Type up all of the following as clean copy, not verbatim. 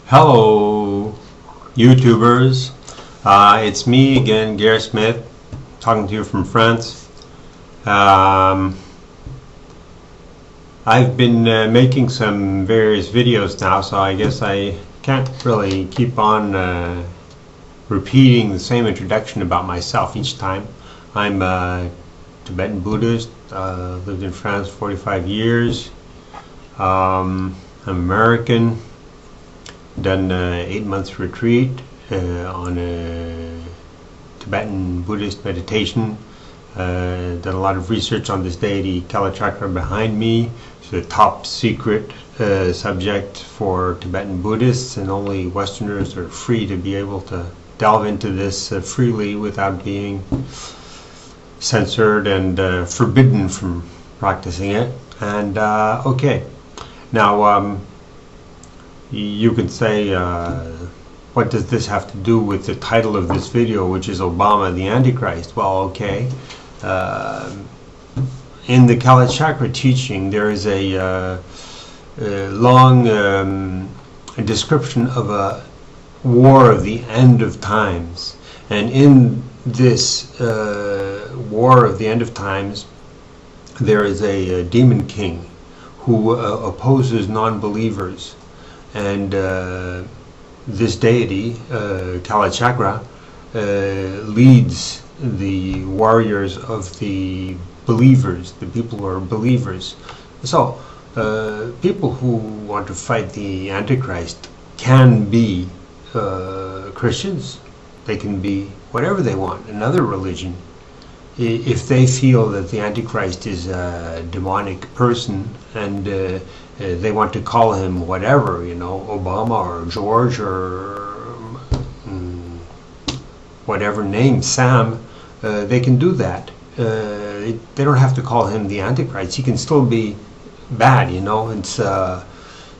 Hello, YouTubers. It's me again, Gary Smith, talking to you from France. I've been making some various videos now, so I guess I can't really keep on repeating the same introduction about myself each time. I'm a Tibetan Buddhist, lived in France 45 years. I'm American, done 8 months retreat on a Tibetan Buddhist meditation, done a lot of research on this deity Kala Chakra behind me. It's a top secret subject for Tibetan Buddhists, and only Westerners are free to be able to delve into this freely without being censored and forbidden from practicing it. And okay, now you can say, what does this have to do with the title of this video, which is Obama the Antichrist? Well, okay, in the Kala Chakra teaching there is a long description of a war of the end of times, and in this war of the end of times there is a demon king who opposes non-believers, and this deity, Kala Chakra, leads the warriors of the believers, the people who are believers. So people who want to fight the Antichrist can be Christians, they can be whatever they want, another religion. If they feel that the Antichrist is a demonic person and they want to call him whatever, you know, Obama or George or whatever name, Sam, they can do that. They don't have to call him the Antichrist. He can still be bad, you know. It's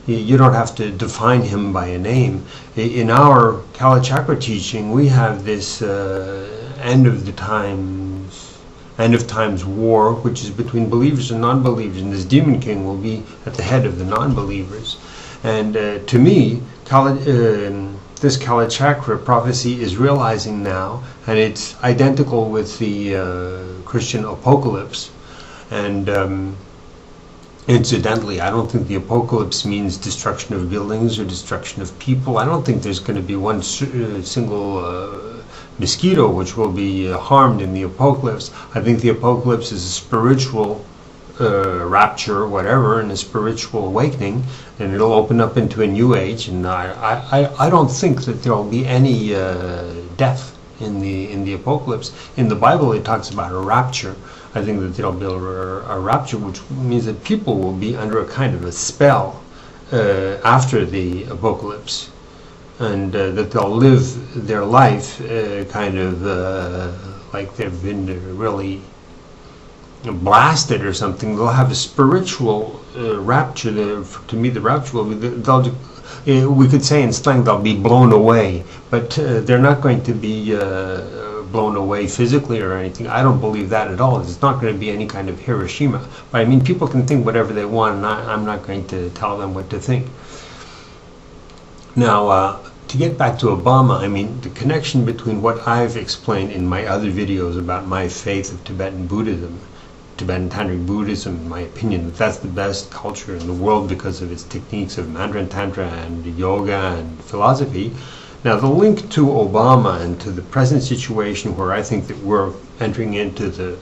you don't have to define him by a name. In our Kala Chakra teaching, we have this end of times war, which is between believers and non-believers, and this demon king will be at the head of the non-believers. And to me, this Kala Chakra prophecy is realizing now, and it's identical with the Christian apocalypse. And incidentally, I don't think the apocalypse means destruction of buildings or destruction of people. I don't think there's going to be one single mosquito which will be harmed in the apocalypse. I think the apocalypse is a spiritual rapture, whatever, and a spiritual awakening, and it'll open up into a new age. And I don't think that there will be any death in the apocalypse. In the Bible, it talks about a rapture. I think that there'll be a rapture, which means that people will be under a kind of a spell after the apocalypse, and that they'll live their life kind of like they've been really blasted or something. They'll have a spiritual rapture. To me, the rapture will be, we could say in slang, they'll be blown away, but they're not going to be blown away physically or anything. I don't believe that at all. It's not going to be any kind of Hiroshima. But I mean, people can think whatever they want, and I'm not going to tell them what to think. Now, to get back to Obama, I mean, the connection between what I've explained in my other videos about my faith of Tibetan Buddhism, Tibetan Tantric Buddhism, in my opinion, that's the best culture in the world because of its techniques of Mandarin Tantra and yoga and philosophy. Now, the link to Obama and to the present situation where I think that we're entering into the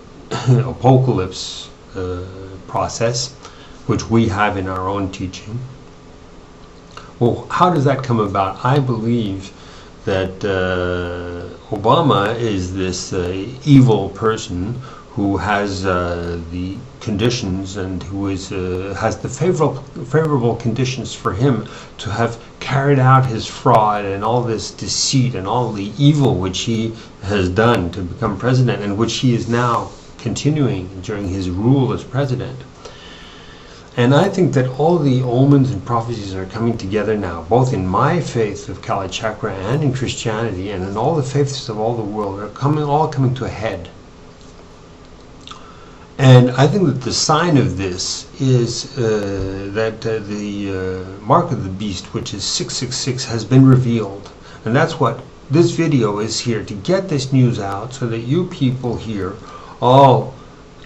apocalypse process, which we have in our own teaching. Well, how does that come about? I believe that Obama is this evil person who has the conditions and who is has the favorable conditions for him to have carried out his fraud and all this deceit and all the evil which he has done to become president, and which he is now continuing during his rule as president. And I think that all the omens and prophecies are coming together now, both in my faith of Kali Chakra and in Christianity, and in all the faiths of all the world, are all coming to a head. And I think that the sign of this is that the mark of the beast, which is 666, has been revealed. And that's what this video is here, to get this news out so that you people here all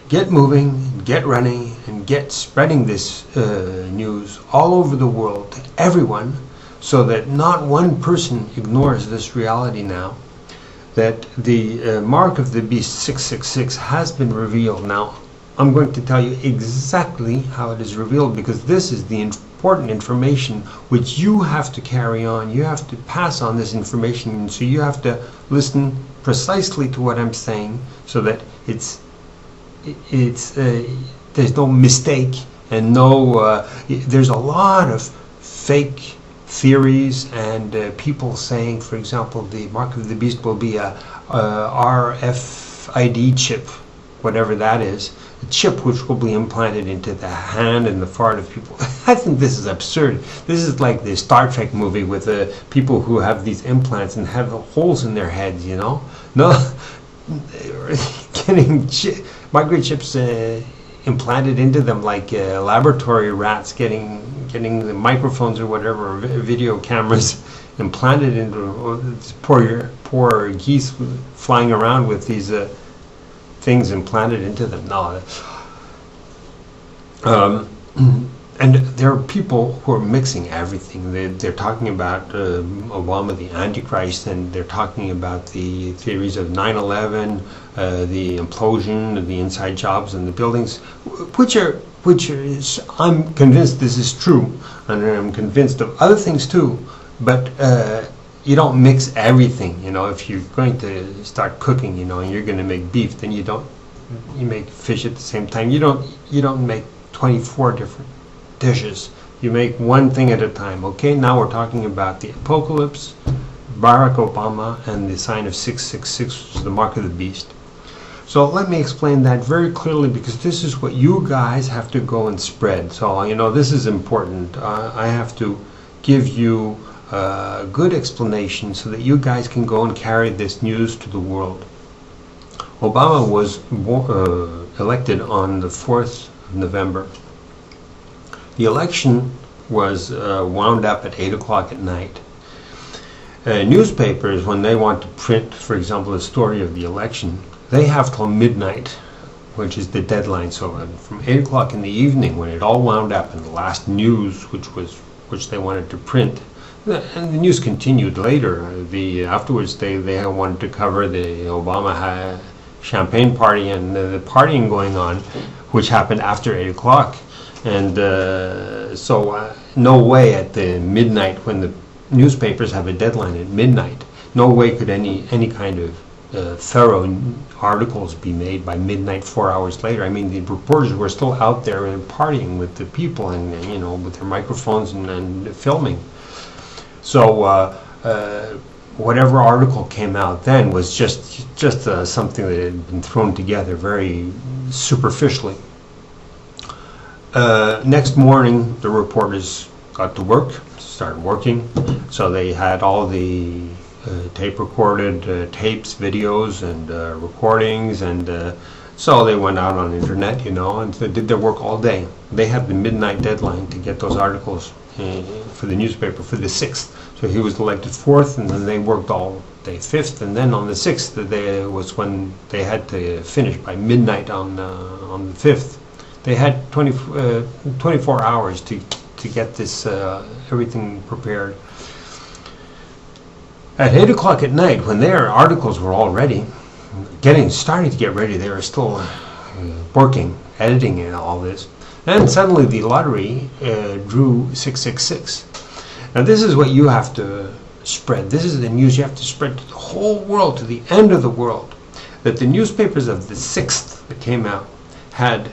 get moving, get running, and get spreading this news all over the world to everyone, so that not one person ignores this reality now, that the mark of the beast 666 has been revealed. Now, I'm going to tell you exactly how it is revealed, because this is the important information which you have to carry on. You have to pass on this information, and so you have to listen precisely to what I'm saying, so that there's no mistake and no there's a lot of fake theories and people saying, for example, the mark of the beast will be a RFID chip, whatever that is, a chip which will be implanted into the hand and the forehead of people. I think this is absurd. This is like the Star Trek movie with the people who have these implants and have holes in their heads, you know. No, getting microchips implanted into them, like laboratory rats getting the microphones or whatever, video cameras implanted into poor geese flying around with these things implanted into them. No. And there are people who are mixing everything. They're talking about Obama, the Antichrist, and they're talking about the theories of 9/11, the implosion, the inside jobs and the buildings, which is, I'm convinced this is true, and I'm convinced of other things too. But you don't mix everything. You know, if you're going to start cooking, you know, and you're going to make beef, then you make fish at the same time. You don't make 24 different dishes. You make one thing at a time. Okay, now we're talking about the apocalypse, Barack Obama, and the sign of 666, which is the mark of the beast. So let me explain that very clearly, because this is what you guys have to go and spread. So, you know, this is important. I have to give you a good explanation so that you guys can go and carry this news to the world. Obama was elected on the 4th of November. The election was wound up at 8 o'clock at night. Newspapers, when they want to print, for example, the story of the election, they have till midnight, which is the deadline. So from 8 o'clock in the evening, when it all wound up, and the last news, which they wanted to print, and the news continued later. Afterwards, they wanted to cover the Obama champagne party and the partying going on, which happened after 8 o'clock. And so no way at the midnight, when the newspapers have a deadline at midnight, no way could any kind of thorough articles be made by midnight 4 hours later. I mean, the reporters were still out there and partying with the people, and you know, with their microphones and filming. So whatever article came out then was just something that had been thrown together very superficially. Next morning, the reporters got to work, started working. So they had all the tape-recorded tapes, videos, and recordings, and so they went out on the internet, you know, and they did their work all day. They had the midnight deadline to get those articles for the newspaper for the 6th. So he was elected 4th, and then they worked all day 5th, and then on the 6th was when they had to finish by midnight on the 5th. They had 24 hours to get this everything prepared. At 8 o'clock at night, when their articles were all ready, starting to get ready, they were still working, editing and all this. And suddenly the lottery drew 666. Now this is what you have to spread. This is the news you have to spread to the whole world, to the end of the world. That the newspapers of the 6th that came out had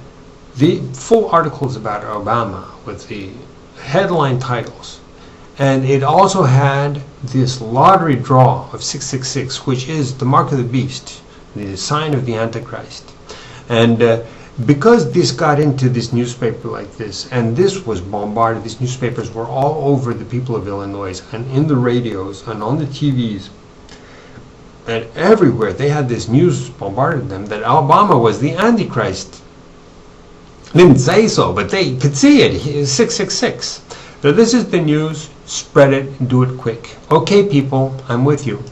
the full articles about Obama with the headline titles. And it also had this lottery draw of 666, which is the mark of the beast, the sign of the Antichrist. And because this got into this newspaper like this, and this was bombarded, these newspapers were all over the people of Illinois, and in the radios, and on the TVs, and everywhere, they had this news bombarded them that Obama was the Antichrist. Didn't say so, but they could see it. 666. So this is the news. Spread it and do it quick. Okay, people, I'm with you.